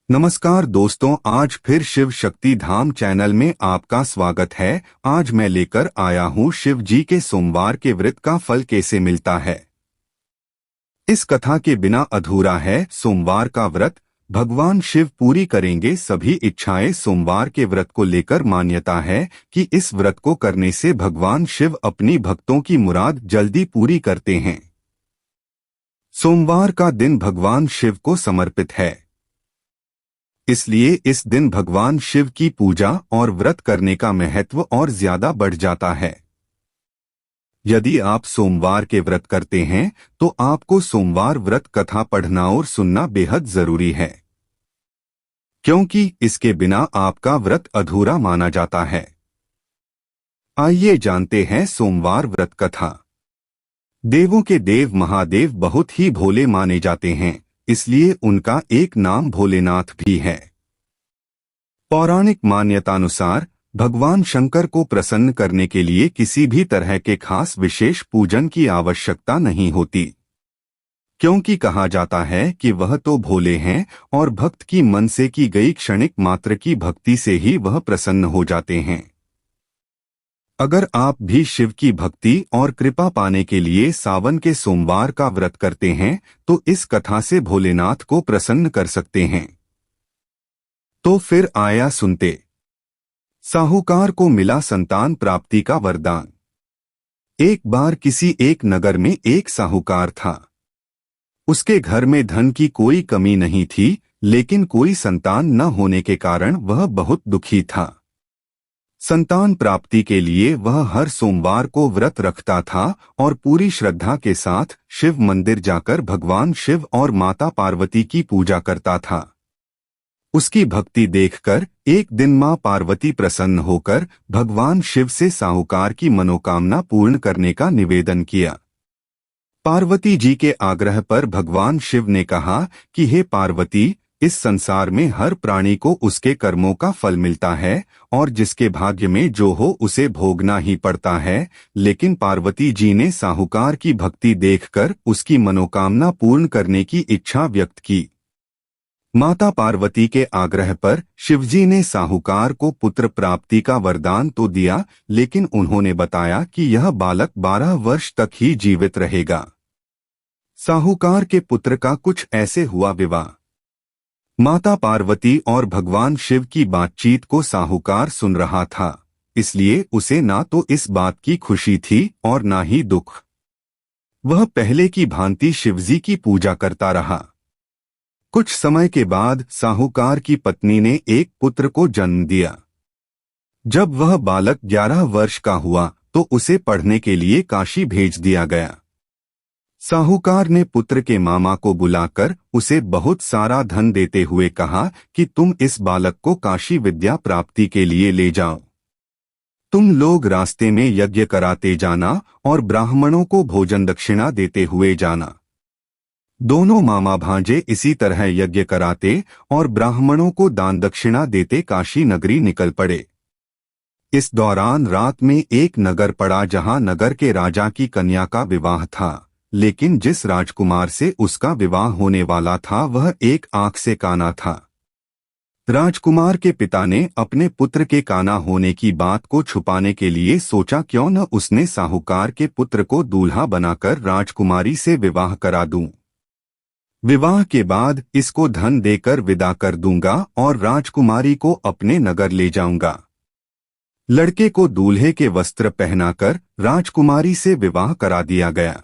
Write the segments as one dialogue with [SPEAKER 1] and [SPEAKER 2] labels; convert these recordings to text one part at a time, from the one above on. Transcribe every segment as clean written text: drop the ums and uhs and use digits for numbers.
[SPEAKER 1] नमस्कार दोस्तों, आज फिर शिव शक्ति धाम चैनल में आपका स्वागत है। आज मैं लेकर आया हूँ शिव जी के सोमवार के व्रत का फल कैसे मिलता है। इस कथा के बिना अधूरा है सोमवार का व्रत। भगवान शिव पूरी करेंगे सभी इच्छाएं। सोमवार के व्रत को लेकर मान्यता है कि इस व्रत को करने से भगवान शिव अपनी भक्तों की मुराद जल्दी पूरी करते हैं। सोमवार का दिन भगवान शिव को समर्पित है, इसलिए इस दिन भगवान शिव की पूजा और व्रत करने का महत्व और ज्यादा बढ़ जाता है। यदि आप सोमवार के व्रत करते हैं तो आपको सोमवार व्रत कथा पढ़ना और सुनना बेहद जरूरी है, क्योंकि इसके बिना आपका व्रत अधूरा माना जाता है। आइए जानते हैं सोमवार व्रत कथा। देवों के देव महादेव बहुत ही भोले माने जाते हैं, इसलिए उनका एक नाम भोलेनाथ भी है। पौराणिक मान्यतानुसार भगवान शंकर को प्रसन्न करने के लिए किसी भी तरह के खास विशेष पूजन की आवश्यकता नहीं होती, क्योंकि कहा जाता है कि वह तो भोले हैं और भक्त की मन से की गई क्षणिक मात्र की भक्ति से ही वह प्रसन्न हो जाते हैं। अगर आप भी शिव की भक्ति और कृपा पाने के लिए सावन के सोमवार का व्रत करते हैं तो इस कथा से भोलेनाथ को प्रसन्न कर सकते हैं। तो फिर आया सुनते। साहूकार को मिला संतान प्राप्ति का वरदान। एक बार किसी एक नगर में एक साहूकार था। उसके घर में धन की कोई कमी नहीं थी, लेकिन कोई संतान न होने के कारण वह बहुत दुखी था। संतान प्राप्ति के लिए वह हर सोमवार को व्रत रखता था और पूरी श्रद्धा के साथ शिव मंदिर जाकर भगवान शिव और माता पार्वती की पूजा करता था। उसकी भक्ति देखकर एक दिन मां पार्वती प्रसन्न होकर भगवान शिव से साहूकार की मनोकामना पूर्ण करने का निवेदन किया। पार्वती जी के आग्रह पर भगवान शिव ने कहा कि हे पार्वती, इस संसार में हर प्राणी को उसके कर्मों का फल मिलता है और जिसके भाग्य में जो हो उसे भोगना ही पड़ता है। लेकिन पार्वती जी ने साहूकार की भक्ति देखकर उसकी मनोकामना पूर्ण करने की इच्छा व्यक्त की। माता पार्वती के आग्रह पर शिवजी ने साहूकार को पुत्र प्राप्ति का वरदान तो दिया, लेकिन उन्होंने बताया कि यह बालक 12 वर्ष तक ही जीवित रहेगा। साहूकार के पुत्र का कुछ ऐसे हुआ विवाह। माता पार्वती और भगवान शिव की बातचीत को साहूकार सुन रहा था, इसलिए उसे ना तो इस बात की खुशी थी और ना ही दुख। वह पहले की भांति शिवजी की पूजा करता रहा। कुछ समय के बाद साहूकार की पत्नी ने एक पुत्र को जन्म दिया। जब वह बालक 11 वर्ष का हुआ तो उसे पढ़ने के लिए काशी भेज दिया गया। साहूकार ने पुत्र के मामा को बुलाकर उसे बहुत सारा धन देते हुए कहा कि तुम इस बालक को काशी विद्या प्राप्ति के लिए ले जाओ। तुम लोग रास्ते में यज्ञ कराते जाना और ब्राह्मणों को भोजन दक्षिणा देते हुए जाना। दोनों मामा भांजे इसी तरह यज्ञ कराते और ब्राह्मणों को दान दक्षिणा देते काशी नगरी निकल पड़े। इस दौरान रात में एक नगर पड़ा जहां नगर के राजा की कन्या का विवाह था, लेकिन जिस राजकुमार से उसका विवाह होने वाला था वह एक आंख से काना था। राजकुमार के पिता ने अपने पुत्र के काना होने की बात को छुपाने के लिए सोचा क्यों न उसने साहूकार के पुत्र को दूल्हा बनाकर राजकुमारी से विवाह करा दूं। विवाह के बाद इसको धन देकर विदा कर दूंगा और राजकुमारी को अपने नगर ले जाऊंगा। लड़के को दूल्हे के वस्त्र पहनाकर राजकुमारी से विवाह करा दिया गया।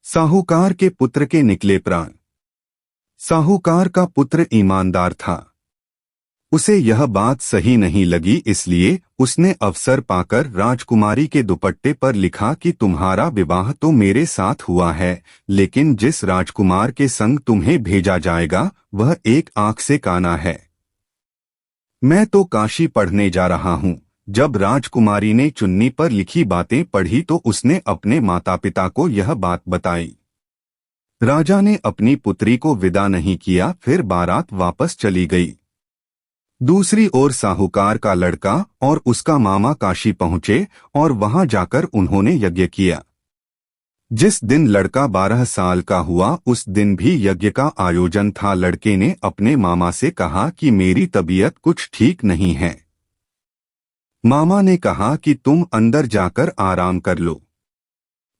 [SPEAKER 1] साहूकार के पुत्र के निकले प्राण। साहूकार का पुत्र ईमानदार था। उसे यह बात सही नहीं लगी, इसलिए उसने अवसर पाकर राजकुमारी के दुपट्टे पर लिखा कि तुम्हारा विवाह तो मेरे साथ हुआ है, लेकिन जिस राजकुमार के संग तुम्हें भेजा जाएगा वह एक आंख से काना है। मैं तो काशी पढ़ने जा रहा हूँ। जब राजकुमारी ने चुन्नी पर लिखी बातें पढ़ी तो उसने अपने माता पिता को यह बात बताई। राजा ने अपनी पुत्री को विदा नहीं किया, फिर बारात वापस चली गई। दूसरी ओर साहूकार का लड़का और उसका मामा काशी पहुंचे और वहां जाकर उन्होंने यज्ञ किया। जिस दिन लड़का 12 साल का हुआ उस दिन भी यज्ञ का आयोजन था। लड़के ने अपने मामा से कहा कि मेरी तबीयत कुछ ठीक नहीं है। मामा ने कहा कि तुम अंदर जाकर आराम कर लो।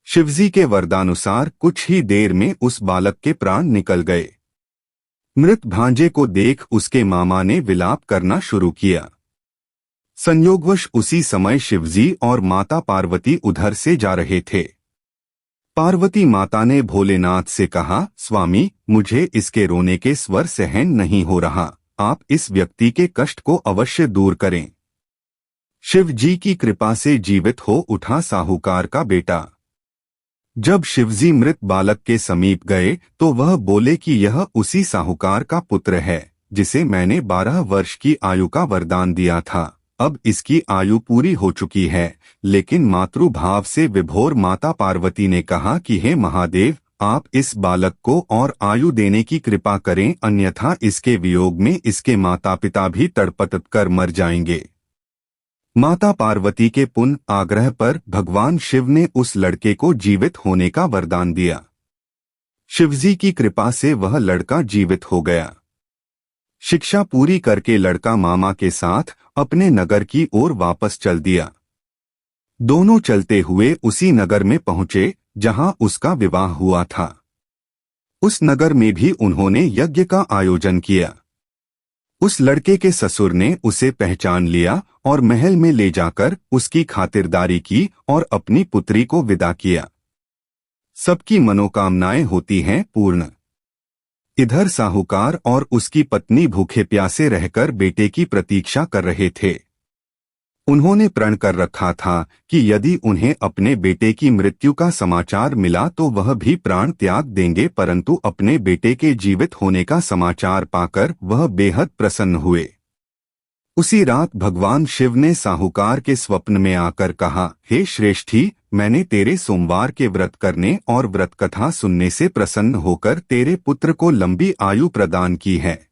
[SPEAKER 1] शिवजी के वरदानुसार कुछ ही देर में उस बालक के प्राण निकल गए। मृत भांजे को देख उसके मामा ने विलाप करना शुरू किया। संयोगवश उसी समय शिवजी और माता पार्वती उधर से जा रहे थे। पार्वती माता ने भोलेनाथ से कहा, स्वामी, मुझे इसके रोने के स्वर सहन नहीं हो रहा, आप इस व्यक्ति के कष्ट को अवश्य दूर करें। शिव जी की कृपा से जीवित हो उठा साहूकार का बेटा। जब शिवजी मृत बालक के समीप गए तो वह बोले कि यह उसी साहूकार का पुत्र है जिसे मैंने 12 वर्ष की आयु का वरदान दिया था। अब इसकी आयु पूरी हो चुकी है। लेकिन मातृभाव से विभोर माता पार्वती ने कहा कि हे महादेव, आप इस बालक को और आयु देने की कृपा करें, अन्यथा इसके वियोग में इसके माता पिता भी तड़पत कर मर जाएंगे। माता पार्वती के पुनः आग्रह पर भगवान शिव ने उस लड़के को जीवित होने का वरदान दिया। शिवजी की कृपा से वह लड़का जीवित हो गया। शिक्षा पूरी करके लड़का मामा के साथ अपने नगर की ओर वापस चल दिया। दोनों चलते हुए उसी नगर में पहुंचे जहां उसका विवाह हुआ था। उस नगर में भी उन्होंने यज्ञ का आयोजन किया। उस लड़के के ससुर ने उसे पहचान लिया और महल में ले जाकर उसकी खातिरदारी की और अपनी पुत्री को विदा किया। सबकी मनोकामनाएं होती हैं पूर्ण। इधर साहूकार और उसकी पत्नी भूखे प्यासे रहकर बेटे की प्रतीक्षा कर रहे थे। उन्होंने प्रण कर रखा था कि यदि उन्हें अपने बेटे की मृत्यु का समाचार मिला तो वह भी प्राण त्याग देंगे, परंतु अपने बेटे के जीवित होने का समाचार पाकर वह बेहद प्रसन्न हुए। उसी रात भगवान शिव ने साहूकार के स्वप्न में आकर कहा, हे श्रेष्ठी, मैंने तेरे सोमवार के व्रत करने और व्रत कथा सुनने से प्रसन्न होकर तेरे पुत्र को लंबी आयु प्रदान की है।